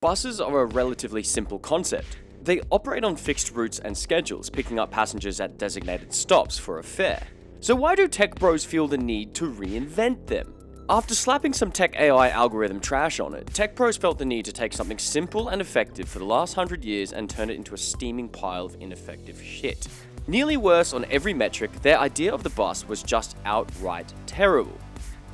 Buses are a relatively simple concept. They operate on fixed routes and schedules, picking up passengers at designated stops for a fare. So why do tech bros feel the need to reinvent them? After slapping some tech AI algorithm trash on it, tech pros felt the need to take something simple and effective for the last 100 years and turn it into a steaming pile of ineffective shit. Nearly worse on every metric, their idea of the bus was just outright terrible.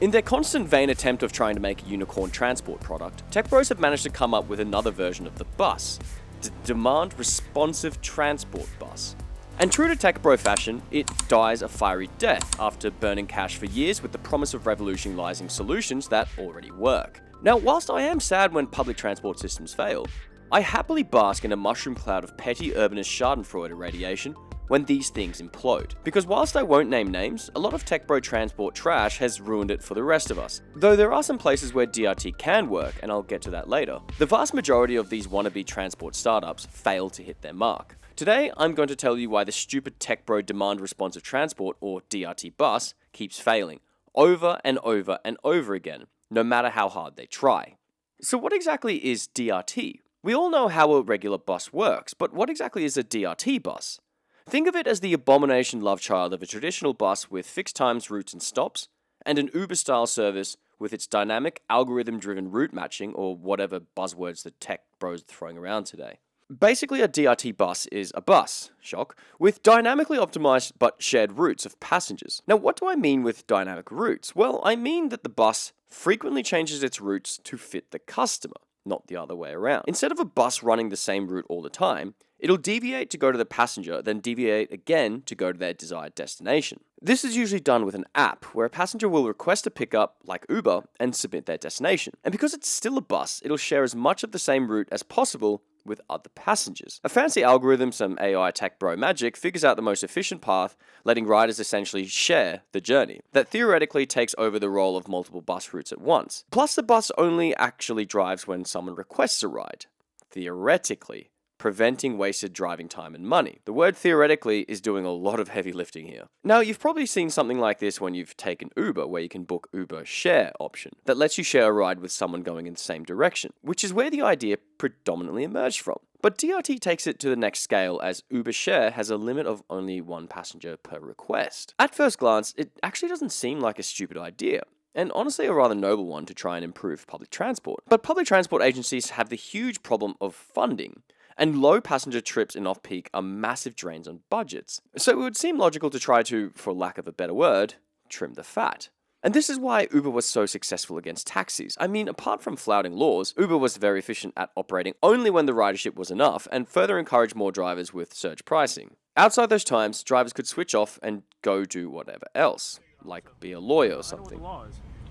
In their constant vain attempt of trying to make a unicorn transport product, tech bros have managed to come up with another version of the bus, the Demand Responsive Transport Bus. And true to tech bro fashion, it dies a fiery death after burning cash for years with the promise of revolutionizing solutions that already work. Now, whilst I am sad when public transport systems fail, I happily bask in a mushroom cloud of petty urbanist schadenfreude irradiation when these things implode. Because whilst I won't name names, a lot of tech bro transport trash has ruined it for the rest of us. Though there are some places where DRT can work, and I'll get to that later, the vast majority of these wannabe transport startups fail to hit their mark. Today, I'm going to tell you why the stupid tech bro demand responsive transport, or DRT bus, keeps failing, over and over and over again, no matter how hard they try. So what exactly is DRT? We all know how a regular bus works, but what exactly is a DRT bus? Think of it as the abomination love child of a traditional bus with fixed times, routes, and stops, and an Uber-style service with its dynamic, algorithm-driven route matching, or whatever buzzwords the tech bros are throwing around today. Basically, a DRT bus is a bus, shock, with dynamically optimized but shared routes of passengers. Now, what do I mean with dynamic routes? Well, I mean that the bus frequently changes its routes to fit the customer, not the other way around. Instead of a bus running the same route all the time, it'll deviate to go to the passenger, then deviate again to go to their desired destination. This is usually done with an app, where a passenger will request a pickup, like Uber, and submit their destination. And because it's still a bus, it'll share as much of the same route as possible with other passengers. A fancy algorithm, some AI tech bro magic, figures out the most efficient path, letting riders essentially share the journey. That theoretically takes over the role of multiple bus routes at once. Plus, the bus only actually drives when someone requests a ride. Theoretically. Preventing wasted driving time and money. The word theoretically is doing a lot of heavy lifting here. Now, you've probably seen something like this when you've taken Uber, where you can book Uber Share option that lets you share a ride with someone going in the same direction, which is where the idea predominantly emerged from. But DRT takes it to the next scale, as Uber Share has a limit of only one passenger per request. At first glance, it actually doesn't seem like a stupid idea, and honestly a rather noble one to try and improve public transport. But public transport agencies have the huge problem of funding, and low passenger trips in off-peak are massive drains on budgets. So it would seem logical to try to, for lack of a better word, trim the fat. And this is why Uber was so successful against taxis. I mean, apart from flouting laws, Uber was very efficient at operating only when the ridership was enough, and further encouraged more drivers with surge pricing. Outside those times, drivers could switch off and go do whatever else, like be a lawyer or something.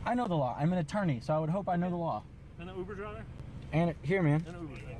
I know the law. I'm an attorney, so I would hope I know the law. And an Uber driver? And here, man. And an Uber driver.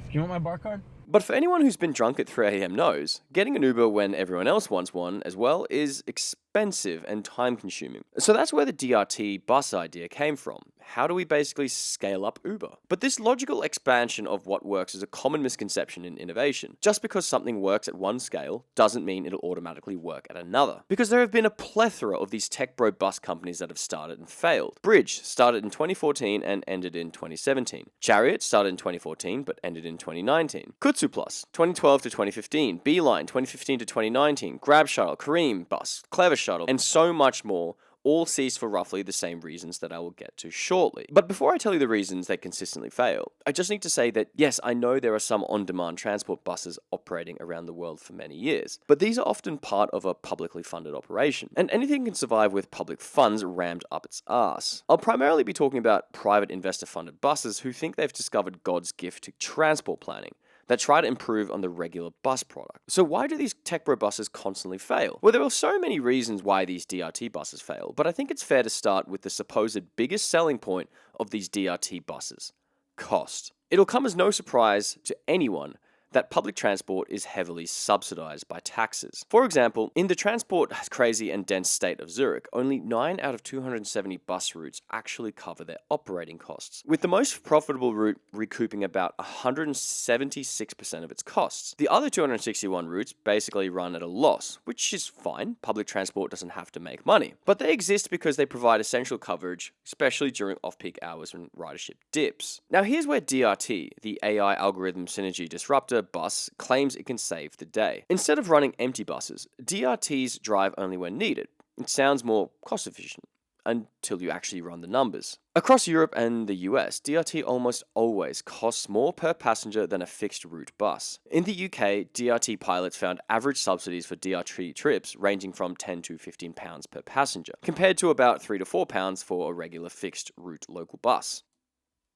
You want my bar card? But for anyone who's been drunk at 3 AM knows, getting an Uber when everyone else wants one as well is expensive and time consuming. So that's where the DRT bus idea came from. How do we basically scale up Uber? But this logical expansion of what works is a common misconception in innovation. Just because something works at one scale doesn't mean it'll automatically work at another. Because there have been a plethora of these tech bro bus companies that have started and failed. Bridge started in 2014 and ended in 2017. Chariot started in 2014 but ended in 2019. Kutsu Plus, 2012 to 2015. Beeline, 2015 to 2019. Grab Shuttle, Kareem Bus, Clever Shuttle, and so much more, all cease for roughly the same reasons that I will get to shortly. But before I tell you the reasons they consistently fail, I just need to say that yes, I know there are some on-demand transport buses operating around the world for many years, but these are often part of a publicly funded operation, and anything can survive with public funds rammed up its arse. I'll primarily be talking about private investor-funded buses who think they've discovered God's gift to transport planning, that try to improve on the regular bus product. So why do these tech bro buses constantly fail? Well, there are so many reasons why these DRT buses fail, but I think it's fair to start with the supposed biggest selling point of these DRT buses: cost. It'll come as no surprise to anyone that public transport is heavily subsidized by taxes. For example, in the transport crazy and dense state of Zurich, only 9 out of 270 bus routes actually cover their operating costs, with the most profitable route recouping about 176% of its costs. The other 261 routes basically run at a loss, which is fine. Public transport doesn't have to make money, but they exist because they provide essential coverage, especially during off-peak hours when ridership dips. Now here's where DRT, the AI algorithm synergy disruptor bus, claims it can save the day. Instead of running empty buses, DRTs drive only when needed. It sounds more cost efficient until you actually run the numbers. Across Europe and the US, DRT almost always costs more per passenger than a fixed route bus. In the UK, DRT pilots found average subsidies for DRT trips ranging from £10 to £15 per passenger, compared to about £3 to £4 for a regular fixed route local bus.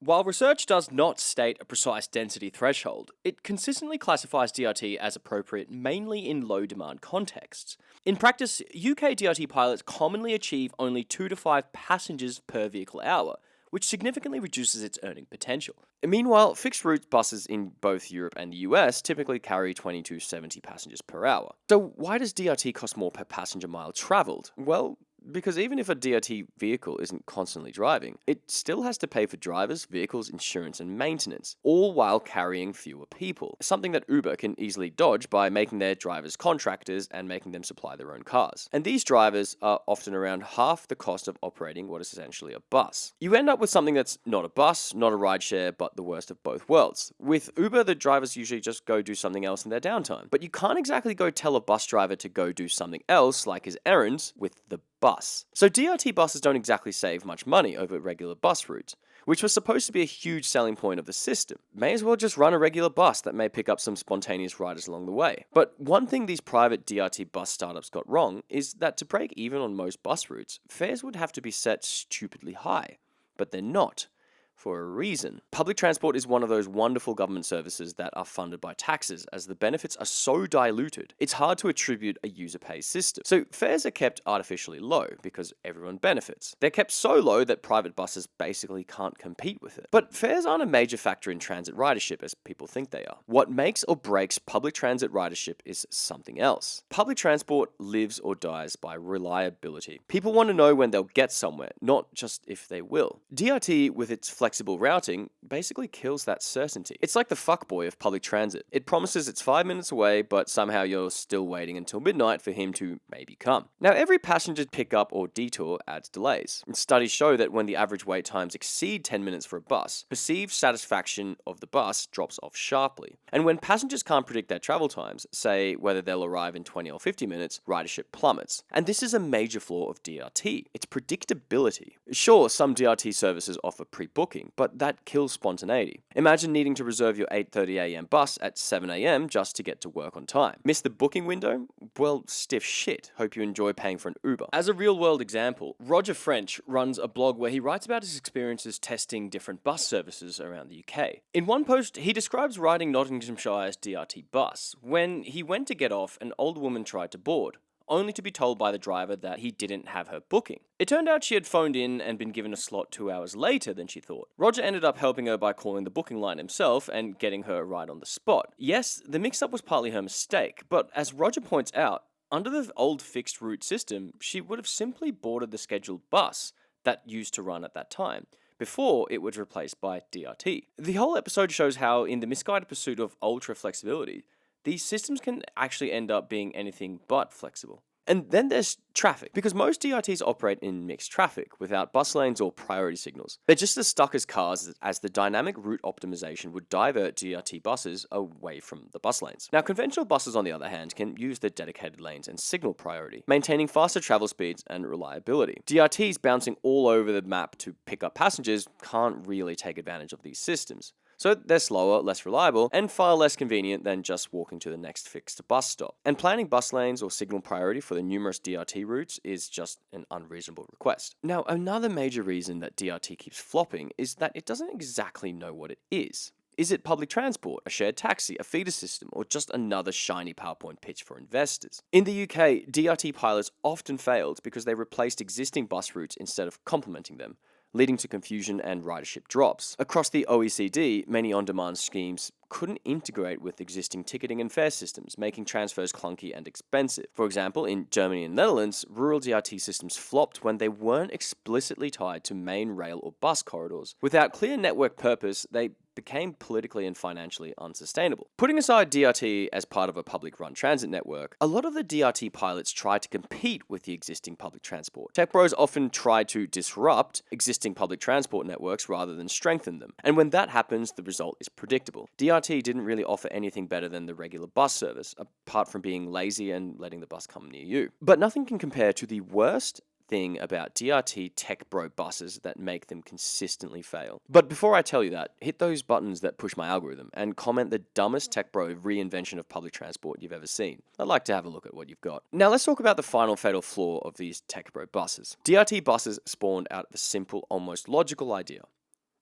While research does not state a precise density threshold, it consistently classifies DRT as appropriate mainly in low-demand contexts. In practice, UK DRT pilots commonly achieve only 2 to 5 passengers per vehicle hour, which significantly reduces its earning potential. Meanwhile, fixed-route buses in both Europe and the US typically carry 20 to 70 passengers per hour. So why does DRT cost more per passenger mile travelled? Well, because even if a DRT vehicle isn't constantly driving, it still has to pay for drivers, vehicles, insurance, and maintenance, all while carrying fewer people. Something that Uber can easily dodge by making their drivers contractors and making them supply their own cars. And these drivers are often around half the cost of operating what is essentially a bus. You end up with something that's not a bus, not a rideshare, but the worst of both worlds. With Uber, the drivers usually just go do something else in their downtime. But you can't exactly go tell a bus driver to go do something else, like his errands, with the bus. So DRT buses don't exactly save much money over regular bus routes, which was supposed to be a huge selling point of the system. May as well just run a regular bus that may pick up some spontaneous riders along the way. But one thing these private DRT bus startups got wrong is that to break even on most bus routes, fares would have to be set stupidly high. But they're not. For a reason. Public transport is one of those wonderful government services that are funded by taxes, as the benefits are so diluted, it's hard to attribute a user-pays system. So fares are kept artificially low because everyone benefits. They're kept so low that private buses basically can't compete with it. But fares aren't a major factor in transit ridership as people think they are. What makes or breaks public transit ridership is something else. Public transport lives or dies by reliability. People want to know when they'll get somewhere, not just if they will. DRT, with its flexible routing, basically kills that certainty. It's like the fuckboy of public transit. It promises it's 5 minutes away, but somehow you're still waiting until midnight for him to maybe come. Now, every passenger pickup or detour adds delays. And studies show that when the average wait times exceed 10 minutes for a bus, perceived satisfaction of the bus drops off sharply. And when passengers can't predict their travel times, say whether they'll arrive in 20 or 50 minutes, ridership plummets. And this is a major flaw of DRT. It's predictability. Sure, some DRT services offer pre-booking, but that kills spontaneity. Imagine needing to reserve your 8:30 a.m. bus at 7 a.m. just to get to work on time. Miss the booking window? Well, stiff shit. Hope you enjoy paying for an Uber. As a real-world example, Roger French runs a blog where he writes about his experiences testing different bus services around the UK. In one post, he describes riding Nottingshamshire's DRT bus. When he went to get off, an old woman tried to board, only to be told by the driver that he didn't have her booking. It turned out she had phoned in and been given a slot 2 hours later than she thought. Roger ended up helping her by calling the booking line himself and getting her a ride on the spot. Yes, the mix-up was partly her mistake, but as Roger points out, under the old fixed route system, she would have simply boarded the scheduled bus that used to run at that time, before it was replaced by DRT. The whole episode shows how, in the misguided pursuit of ultra flexibility, these systems can actually end up being anything but flexible. And then there's traffic, because most DRTs operate in mixed traffic, without bus lanes or priority signals. They're just as stuck as cars, as the dynamic route optimization would divert DRT buses away from the bus lanes. Now, conventional buses, on the other hand, can use the dedicated lanes and signal priority, maintaining faster travel speeds and reliability. DRTs bouncing all over the map to pick up passengers can't really take advantage of these systems. So they're slower, less reliable, and far less convenient than just walking to the next fixed bus stop. And planning bus lanes or signal priority for the numerous DRT routes is just an unreasonable request. Now, another major reason that DRT keeps flopping is that it doesn't exactly know what it is. Is it public transport, a shared taxi, a feeder system, or just another shiny PowerPoint pitch for investors? In the UK, DRT pilots often failed because they replaced existing bus routes instead of complementing them, leading to confusion and ridership drops. Across the OECD, many on-demand schemes couldn't integrate with existing ticketing and fare systems, making transfers clunky and expensive. For example, in Germany and Netherlands, rural DRT systems flopped when they weren't explicitly tied to main rail or bus corridors. Without clear network purpose, they became politically and financially unsustainable. Putting aside DRT as part of a public-run transit network, a lot of the DRT pilots tried to compete with the existing public transport. Tech bros often try to disrupt existing public transport networks rather than strengthen them. And when that happens, the result is predictable. DRT didn't really offer anything better than the regular bus service, apart from being lazy and letting the bus come near you. But nothing can compare to the worst thing about DRT tech bro buses that make them consistently fail. But before I tell you that, hit those buttons that push my algorithm and comment the dumbest tech bro reinvention of public transport you've ever seen. I'd like to have a look at what you've got. Now let's talk about the final fatal flaw of these tech bro buses. DRT buses spawned out of a simple, almost logical idea.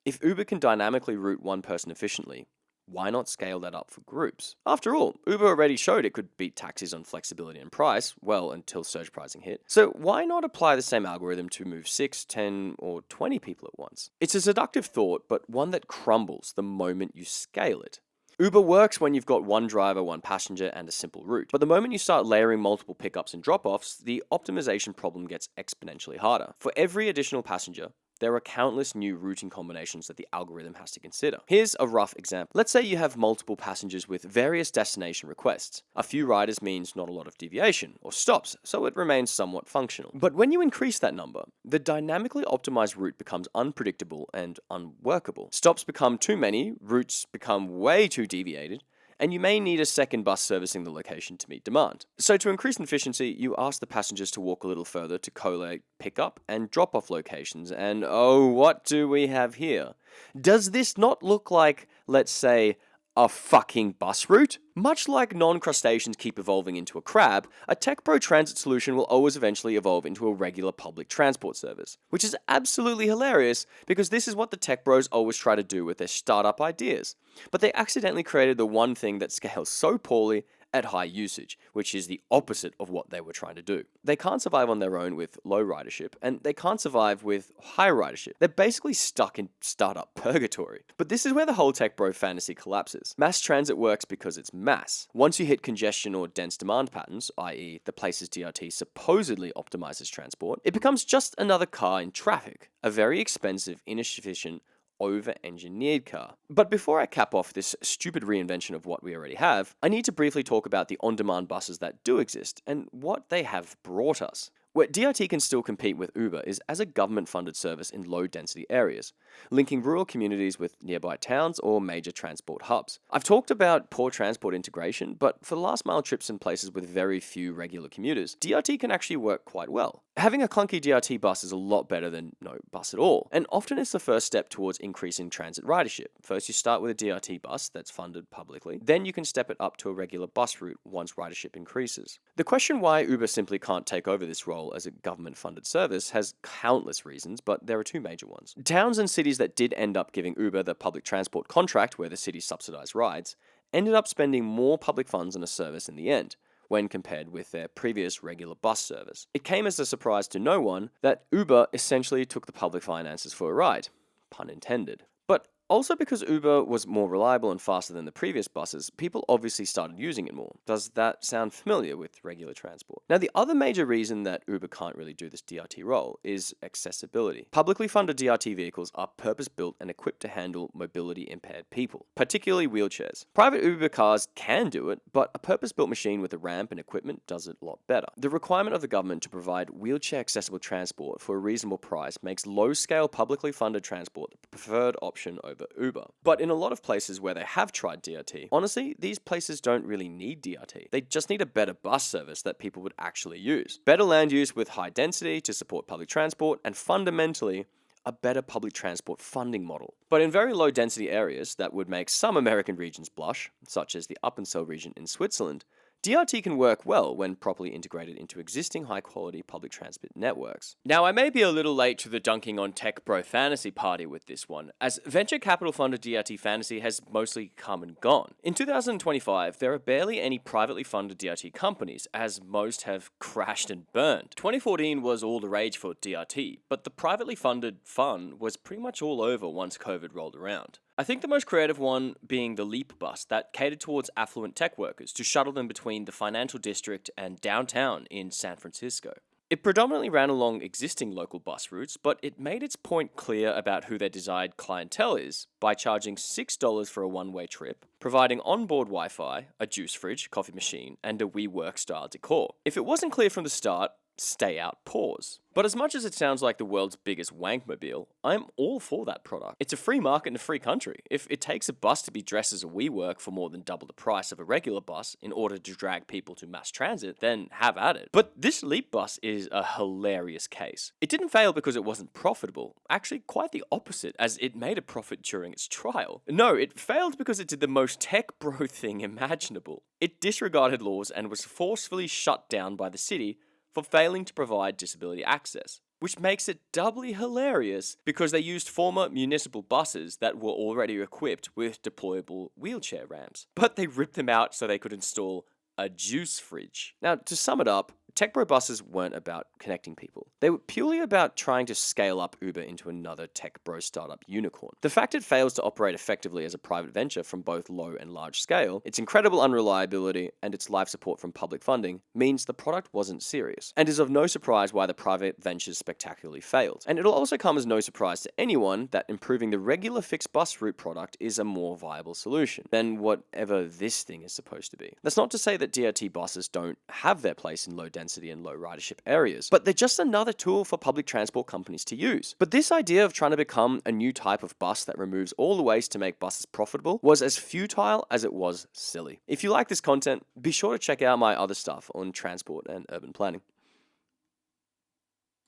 If Uber can dynamically route one person efficiently, why not scale that up for groups? After all, Uber already showed it could beat taxis on flexibility and price, well, until surge pricing hit. So why not apply the same algorithm to move 6, 10, or 20 people at once? It's a seductive thought, but one that crumbles the moment you scale it. Uber works when you've got one driver, one passenger, and a simple route. But the moment you start layering multiple pickups and drop-offs, the optimization problem gets exponentially harder. For every additional passenger, there are countless new routing combinations that the algorithm has to consider. Here's a rough example. Let's say you have multiple passengers with various destination requests. A few riders means not a lot of deviation or stops, so it remains somewhat functional. But when you increase that number, the dynamically optimized route becomes unpredictable and unworkable. Stops become too many, routes become way too deviated, and you may need a second bus servicing the location to meet demand. So to increase efficiency, you ask the passengers to walk a little further to collate pickup and drop-off locations, and oh, what do we have here? Does this not look like, let's say, a fucking bus route? Much like non-crustaceans keep evolving into a crab, a tech bro transit solution will always eventually evolve into a regular public transport service. Which is absolutely hilarious, because this is what the tech bros always try to do with their startup ideas. But they accidentally created the one thing that scales so poorly at high usage, which is the opposite of what they were trying to do. They can't survive on their own with low ridership, and they can't survive with high ridership. They're basically stuck in startup purgatory. But this is where the whole tech bro fantasy collapses. Mass transit works because it's mass. Once you hit congestion or dense demand patterns, i.e. the places DRT supposedly optimizes transport, it becomes just another car in traffic, a very expensive, inefficient, over-engineered car. But before I cap off this stupid reinvention of what we already have, I need to briefly talk about the on-demand buses that do exist and what they have brought us. Where DRT can still compete with Uber is as a government-funded service in low-density areas, linking rural communities with nearby towns or major transport hubs. I've talked about poor transport integration, but for last-mile trips in places with very few regular commuters, DRT can actually work quite well. Having a clunky DRT bus is a lot better than no bus at all, and often it's the first step towards increasing transit ridership. First, you start with a DRT bus that's funded publicly, then you can step it up to a regular bus route once ridership increases. The question why Uber simply can't take over this role as a government-funded service has countless reasons, but there are two major ones. Towns and cities that did end up giving Uber the public transport contract where the city subsidized rides ended up spending more public funds on a service in the end, when compared with their previous regular bus service. It came as a surprise to no one that Uber essentially took the public finances for a ride, pun intended. But also because Uber was more reliable and faster than the previous buses, people obviously started using it more. Does that sound familiar with regular transport? Now, the other major reason that Uber can't really do this DRT role is accessibility. Publicly funded DRT vehicles are purpose-built and equipped to handle mobility-impaired people, particularly wheelchairs. Private Uber cars can do it, but a purpose-built machine with a ramp and equipment does it a lot better. The requirement of the government to provide wheelchair-accessible transport for a reasonable price makes low-scale publicly funded transport the preferred option over Uber. But in a lot of places where they have tried DRT, honestly, these places don't really need DRT. They just need a better bus service that people would actually use. Better land use with high density to support public transport, and fundamentally, a better public transport funding model. But in very low density areas that would make some American regions blush, such as the Appenzell region in Switzerland, DRT can work well when properly integrated into existing high-quality public transport networks. Now, I may be a little late to the dunking on tech bro fantasy party with this one, as venture capital funded DRT fantasy has mostly come and gone. In 2025, there are barely any privately funded DRT companies, as most have crashed and burned. 2014 was all the rage for DRT, but the privately funded fun was pretty much all over once COVID rolled around. I think the most creative one being the Leap bus that catered towards affluent tech workers to shuttle them between the financial district and downtown in San Francisco. It predominantly ran along existing local bus routes, but it made its point clear about who their desired clientele is by charging $6 for a one-way trip, providing onboard Wi-Fi, a juice fridge, coffee machine, and a WeWork-style decor. If it wasn't clear from the start, stay out, pause. But as much as it sounds like the world's biggest wankmobile, I'm all for that product. It's a free market in a free country. If it takes a bus to be dressed as a WeWork for more than double the price of a regular bus in order to drag people to mass transit, then have at it. But this Leap bus is a hilarious case. It didn't fail because it wasn't profitable. Actually, quite the opposite, as it made a profit during its trial. No, it failed because it did the most tech bro thing imaginable. It disregarded laws and was forcefully shut down by the city for failing to provide disability access, which makes it doubly hilarious because they used former municipal buses that were already equipped with deployable wheelchair ramps, but they ripped them out so they could install a juice fridge. Now, to sum it up, tech bro buses weren't about connecting people. They were purely about trying to scale up Uber into another tech bro startup unicorn. The fact it fails to operate effectively as a private venture from both low and large scale, its incredible unreliability, and its life support from public funding means the product wasn't serious, and is of no surprise why the private ventures spectacularly failed. And it'll also come as no surprise to anyone that improving the regular fixed bus route product is a more viable solution than whatever this thing is supposed to be. That's not to say that DRT buses don't have their place in low density and low ridership areas, but they're just another tool for public transport companies to use. But this idea of trying to become a new type of bus that removes all the ways to make buses profitable was as futile as it was silly. If you like this content, be sure to check out my other stuff on transport and urban planning.